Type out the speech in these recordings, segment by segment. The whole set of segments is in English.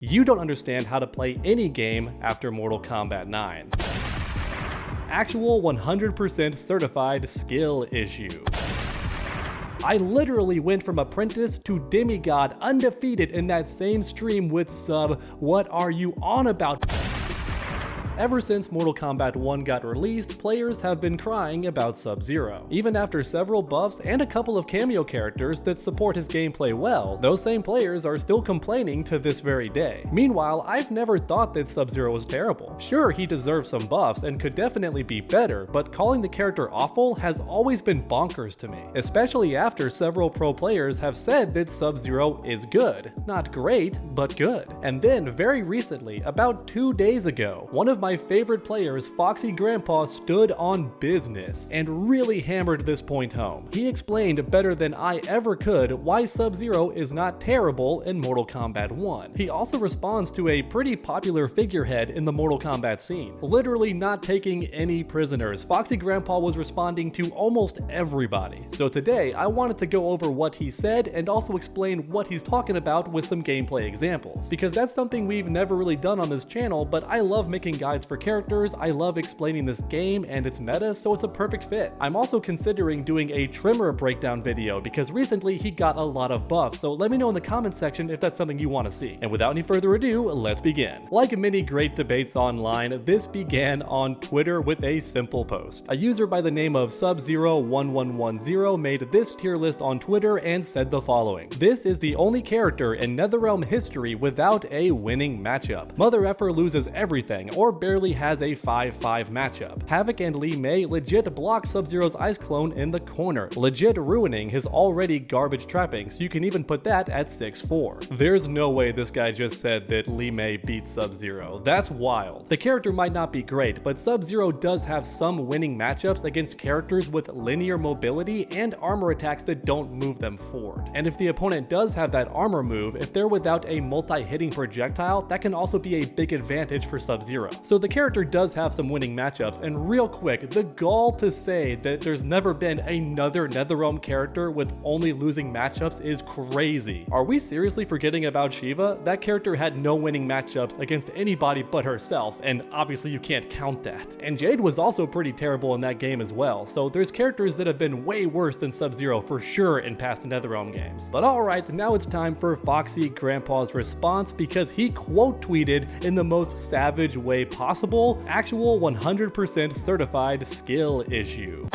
You don't understand how to play any game after Mortal Kombat 9. Actual 100% certified skill issue. I literally went from apprentice to demigod undefeated in that same stream with sub. What are you on about? Ever since Mortal Kombat 1 got released, players have been crying about Sub-Zero. Even after several buffs and a couple of cameo characters that support his gameplay well, those same players are still complaining to this very day. Meanwhile, I've never thought that Sub-Zero was terrible. Sure, he deserves some buffs and could definitely be better, but calling the character awful has always been bonkers to me, especially after several pro players have said that Sub-Zero is good. Not great, but good. And then very recently, about 2 days ago, one of my favorite players, Foxy Grandpa, stood on business and really hammered this point home. He explained better than I ever could why Sub-Zero is not terrible in Mortal Kombat 1. He also responds to a pretty popular figurehead in the Mortal Kombat scene, literally not taking any prisoners. Foxy Grandpa was responding to almost everybody. So today, I wanted to go over what he said and also explain what he's talking about with some gameplay examples, because that's something we've never really done on this channel, but I love making guides for characters, I love explaining this game and its meta, so it's a perfect fit. I'm also considering doing a Trimmer breakdown video because recently he got a lot of buffs, so let me know in the comments section if that's something you want to see. And without any further ado, let's begin. Like many great debates online, this began on Twitter with a simple post. A user by the name of Sub-Zero1110 made this tier list on Twitter and said the following: "This is the only character in NetherRealm history without a winning matchup. Mother effer loses everything or barely has a 5-5 matchup. Havoc and Li Mei legit block Sub-Zero's ice clone in the corner, legit ruining his already garbage trapping, so you can even put that at 6-4. There's no way this guy just said that Li Mei beats Sub-Zero. That's wild. The character might not be great, but Sub-Zero does have some winning matchups against characters with linear mobility and armor attacks that don't move them forward. And if the opponent does have that armor move, if they're without a multi-hitting projectile, that can also be a big advantage for Sub-Zero. So the character does have some winning matchups, and real quick, the gall to say that there's never been another NetherRealm character with only losing matchups is crazy. Are we seriously forgetting about Shiva? That character had no winning matchups against anybody but herself, and obviously you can't count that. And Jade was also pretty terrible in that game as well, so there's characters that have been way worse than Sub-Zero for sure in past NetherRealm games. But alright, now it's time for Foxy Grandpa's response, because he quote tweeted in the most savage way possible, actual 100% certified skill issue.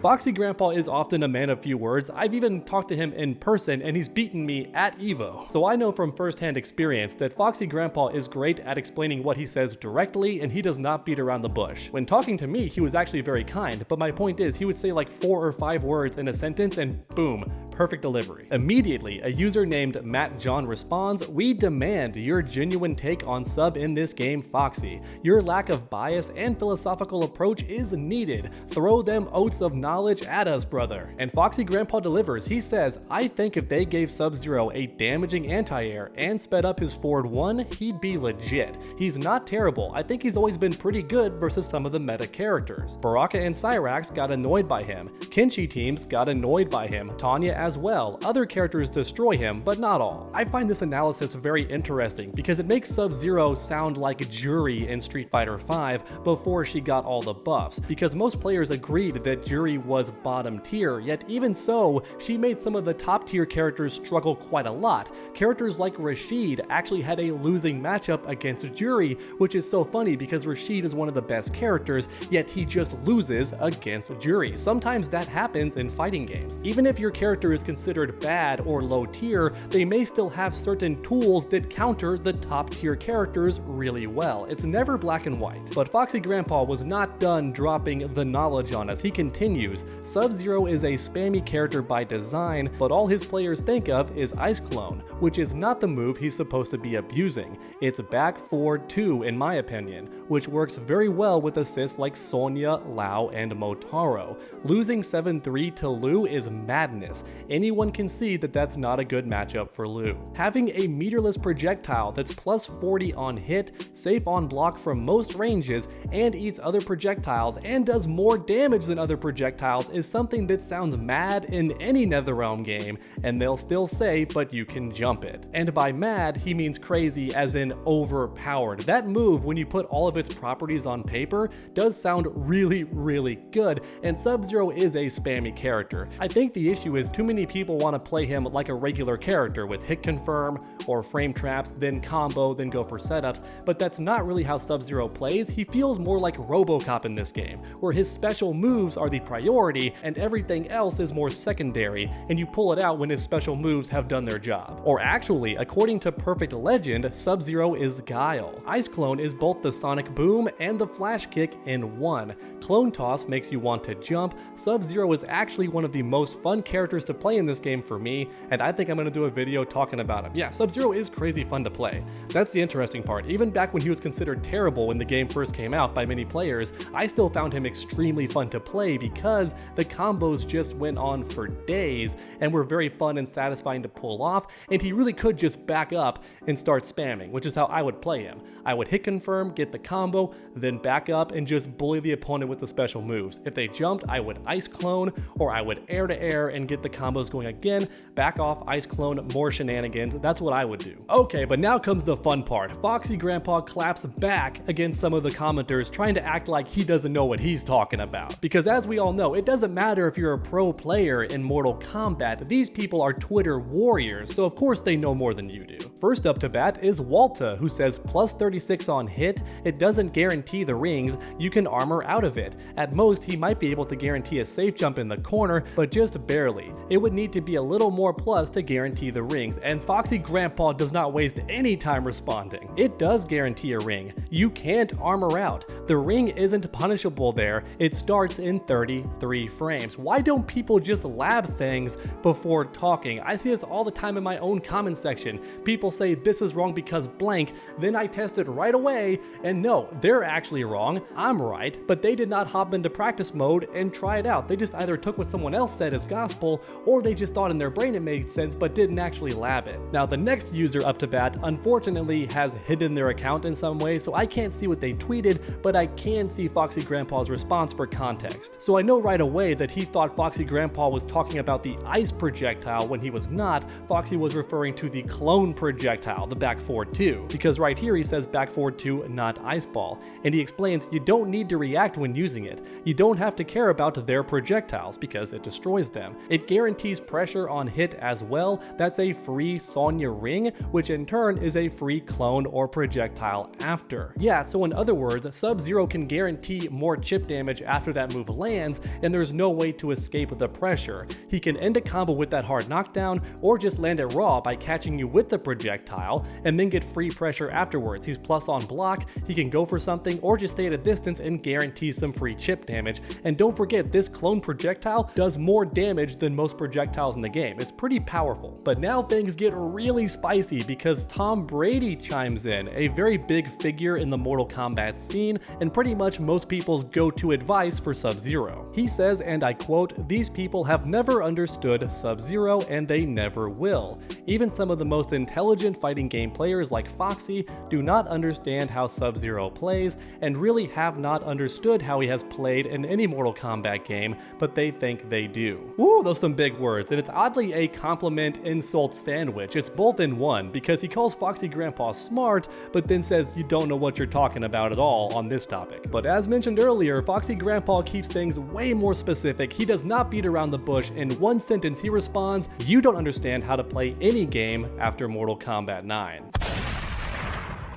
Foxy Grandpa is often a man of few words. I've even talked to him in person and he's beaten me at EVO. So I know from first-hand experience that Foxy Grandpa is great at explaining what he says directly, and he does not beat around the bush. When talking to me, he was actually very kind, but my point is he would say like 4 or 5 words in a sentence and boom, perfect delivery. Immediately, a user named Matt John responds, "We demand your genuine take on sub in this game, Foxy. Your lack of bias and philosophical approach is needed. Throw them oats of knowledge at us, brother." And Foxy Grandpa delivers. He says, "I think if they gave Sub-Zero a damaging anti-air and sped up his forward 1, he'd be legit. He's not terrible. I think he's always been pretty good versus some of the meta characters. Baraka and Cyrax got annoyed by him. Kenshi teams got annoyed by him. Tanya as well. Other characters destroy him, but not all." I find this analysis very interesting because it makes Sub-Zero sound like Juri in Street Fighter V before she got all the buffs, because most players agreed that Juri was bottom tier, yet even so, she made some of the top tier characters struggle quite a lot. Characters like Rashid actually had a losing matchup against Juri, which is so funny because Rashid is one of the best characters, yet he just loses against Juri. Sometimes that happens in fighting games. Even if your character is considered bad or low tier, they may still have certain tools that counter the top tier characters really well. It's never black and white. But Foxy Grandpa was not done dropping the knowledge on us. He continues, "Sub-Zero is a spammy character by design, but all his players think of is Ice Clone, which is not the move he's supposed to be abusing. It's back forward 2 in my opinion, which works very well with assists like Sonya, Lao, and Motaro. Losing 7-3 to Liu is madness. Anyone can see that that's not a good matchup for Liu. Having a meterless projectile that's plus 40 on hit, safe on block from most ranges, and eats other projectiles and does more damage than other projectiles projectiles is something that sounds mad in any NetherRealm game, and they'll still say, but you can jump it. And by mad, he means crazy as in overpowered. That move, when you put all of its properties on paper, does sound really, really good, and Sub-Zero is a spammy character. I think the issue is too many people want to play him like a regular character with hit confirm or frame traps, then combo, then go for setups, but that's not really how Sub-Zero plays. He feels more like RoboCop in this game, where his special moves are the priority and everything else is more secondary, and you pull it out when his special moves have done their job. Or actually, according to Perfect Legend, Sub-Zero is Guile. Ice Clone is both the Sonic Boom and the Flash Kick in one. Clone Toss makes you want to jump. Sub-Zero is actually one of the most fun characters to play in this game for me, and I think I'm going to do a video talking about him. Yeah, Sub-Zero is crazy fun to play. That's the interesting part. Even back when he was considered terrible when the game first came out by many players, I still found him extremely fun to play because the combos just went on for days and were very fun and satisfying to pull off, and he really could just back up and start spamming, which is how I would play him. I would hit confirm, get the combo, then back up and just bully the opponent with the special moves. If they jumped, I would ice clone, or I would air to air and get the combos going again, back off, ice clone, more shenanigans. That's what I would do. Okay, but now comes the fun part. Foxy Grandpa claps back against some of the commenters trying to act like he doesn't know what he's talking about. Because as we all know, it doesn't matter if you're a pro player in Mortal Kombat, these people are Twitter warriors, so of course they know more than you do. First up to bat is Walta, who says plus 36 on hit, it doesn't guarantee the rings, you can armor out of it. At most, he might be able to guarantee a safe jump in the corner, but just barely. It would need to be a little more plus to guarantee the rings, and Foxy Grandpa does not waste any time responding. It does guarantee a ring. You can't armor out. The ring isn't punishable there. It starts in 33 frames. Why don't people just lab things before talking? I see this all the time in my own comment section. People say this is wrong because blank, then I test it right away, and no, they're actually wrong. I'm right, but they did not hop into practice mode and try it out. They just either took what someone else said as gospel, or they just thought in their brain it made sense but didn't actually lab it. Now the next user up to bat unfortunately has hidden their account in some way, so I can't see what they tweeted, but I can see Foxy Grandpa's response for context. So I know right away that he thought Foxy Grandpa was talking about the ice projectile when he was not. Foxy was referring to the clone projectile, the back forward 2, because right here he says back forward 2, not ice ball, and he explains you don't need to react when using it. You don't have to care about their projectiles because it destroys them. It guarantees pressure on hit as well. That's a free Sonya ring, which in turn is a free clone or projectile after. Yeah, so in other words, Sub-Zero can guarantee more chip damage after that move lands, and there's no way to escape the pressure. He can end a combo with that hard knockdown, or just land it raw by catching you with the projectile, and then get free pressure afterwards. He's plus on block, he can go for something, or just stay at a distance and guarantee some free chip damage. And don't forget, this clone projectile does more damage than most projectiles in the game. It's pretty powerful. But now things get really spicy because Tom Brady chimes in, a very big figure in the Mortal Kombat scene, and pretty much most people's go-to advice for Sub-Zero. He says, and I quote, "These people have never understood Sub-Zero and they never will. Even some of the most intelligent fighting game players like Foxy do not understand how Sub-Zero plays and really have not understood how he has played in any Mortal Kombat game, but they think they do." Ooh, those are some big words, and it's oddly a compliment insult sandwich. It's both in one, because he calls Foxy Grandpa smart, but then says you don't know what you're talking about at all on this topic. But as mentioned earlier, Foxy Grandpa keeps things way more specific. He does not beat around the bush. In one sentence, he responds, "You don't understand how to play any game after Mortal Kombat 9.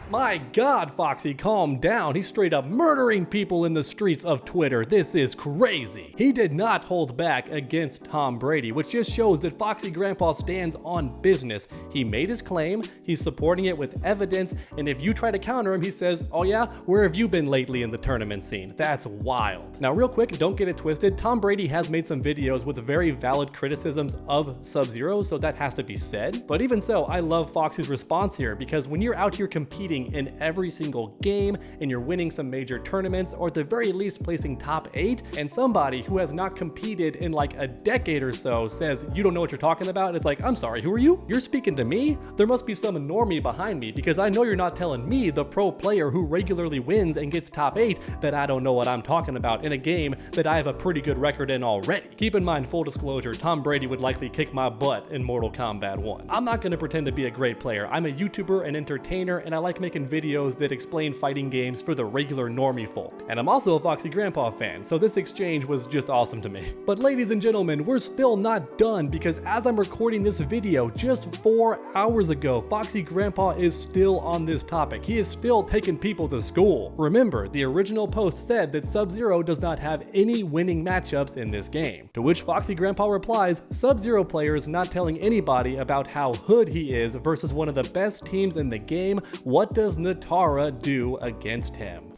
My God, Foxy, calm down. He's straight up murdering people in the streets of Twitter. This is crazy. He did not hold back against Tom Brady, which just shows that Foxy Grandpa stands on business. He made his claim, he's supporting it with evidence, and if you try to counter him, he says, "Oh yeah, where have you been lately in the tournament scene?" That's wild. Now real quick, don't get it twisted, Tom Brady has made some videos with very valid criticisms of Sub-Zero, so that has to be said. But even so, I love Foxy's response here, because when you're out here competing competing in every single game, and you're winning some major tournaments, or at the very least placing top 8, and somebody who has not competed in like a decade or so says, you don't know what you're talking about, it's like, I'm sorry, who are you? You're speaking to me? There must be some normie behind me, because I know you're not telling me, the pro player who regularly wins and gets top 8, that I don't know what I'm talking about in a game that I have a pretty good record in already. Keep in mind, full disclosure, Tom Brady would likely kick my butt in Mortal Kombat 1. I'm not gonna pretend to be a great player. I'm a YouTuber and entertainer, and I like making videos that explain fighting games for the regular normie folk. And I'm also a Foxy Grandpa fan, so this exchange was just awesome to me. But ladies and gentlemen, we're still not done, because as I'm recording this video, just 4 hours ago, Foxy Grandpa is still on this topic. He is still taking people to school. Remember, the original post said that Sub-Zero does not have any winning matchups in this game. To which Foxy Grandpa replies, Sub-Zero players not telling anybody about how hood he is versus one of the best teams in the game. What does Natara do against him?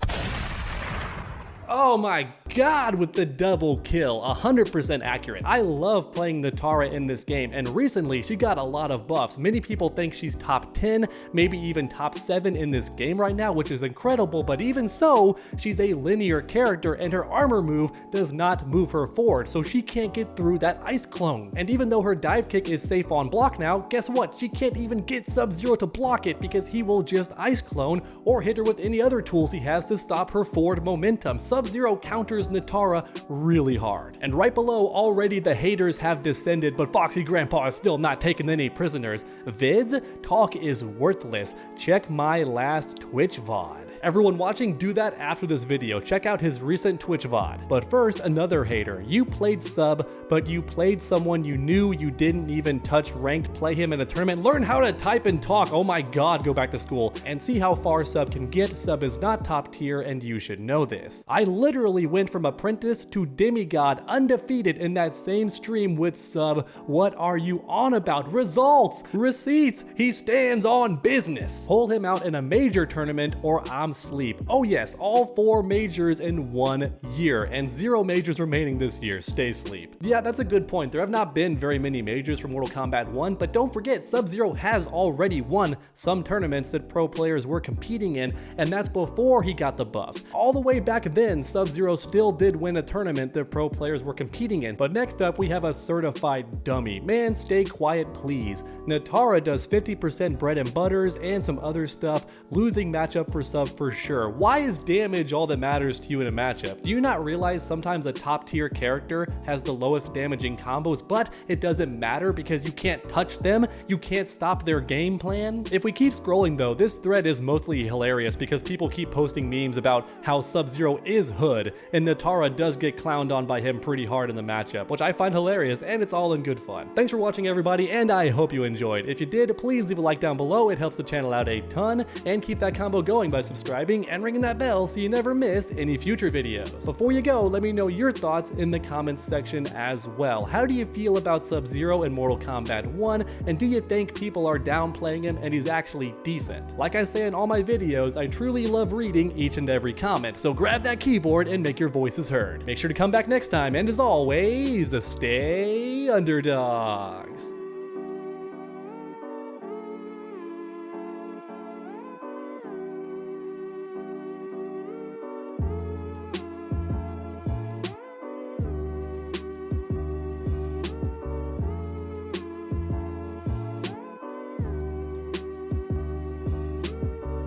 Oh my god, with the double kill, 100% accurate. I love playing Natara in this game, and recently she got a lot of buffs. Many people think she's top 10, maybe even top 7 in this game right now, which is incredible, but even so, she's a linear character and her armor move does not move her forward, so she can't get through that ice clone. And even though her dive kick is safe on block now, guess what? She can't even get Sub-Zero to block it because he will just ice clone or hit her with any other tools he has to stop her forward momentum. Sub-Zero counters Natara really hard. And right below, already the haters have descended, but Foxy Grandpa is still not taking any prisoners. Vids, talk is worthless. Check my last Twitch VOD. Everyone watching, do that after this video. Check out his recent Twitch VOD. But first, another hater. You played Sub, but you played someone you knew you didn't even touch ranked. Play him in a tournament. Learn how to type and talk. Oh my god, go back to school. And see how far Sub can get. Sub is not top tier, and you should know this. I literally went from apprentice to demigod undefeated in that same stream with Sub. What are you on about? Results! Receipts! He stands on business. Pull him out in a major tournament or I'm sleep. Oh yes, all 4 majors in 1 year and 0 majors remaining this year. Stay sleep. Yeah, that's a good point. There have not been very many majors for Mortal Kombat 1, but don't forget, Sub-Zero has already won some tournaments that pro players were competing in, and that's before he got the buffs. All the way back then, Sub-Zero still did win a tournament that pro players were competing in. But next up, we have a certified dummy. Man, stay quiet, please. Natara does 50% bread and butters and some other stuff. Losing matchup for Sub for sure. Why is damage all that matters to you in a matchup? Do you not realize sometimes a top tier character has the lowest damaging combos, but it doesn't matter because you can't touch them? You can't stop their game plan? If we keep scrolling though, this thread is mostly hilarious because people keep posting memes about how Sub-Zero is hood, and Natara does get clowned on by him pretty hard in the matchup, which I find hilarious, and it's all in good fun. Thanks for watching everybody, and I hope you enjoyed. If you did, please leave a like down below. It helps the channel out a ton, and keep that combo going by subscribing and ringing that bell so you never miss any future videos. Before you go, let me know your thoughts in the comments section as well. How do you feel about Sub-Zero in Mortal Kombat 1, and do you think people are downplaying him and he's actually decent? Like I say in all my videos, I truly love reading each and every comment, so grab that keyboard and make your voices heard. Make sure to come back next time, and as always, stay underdogs.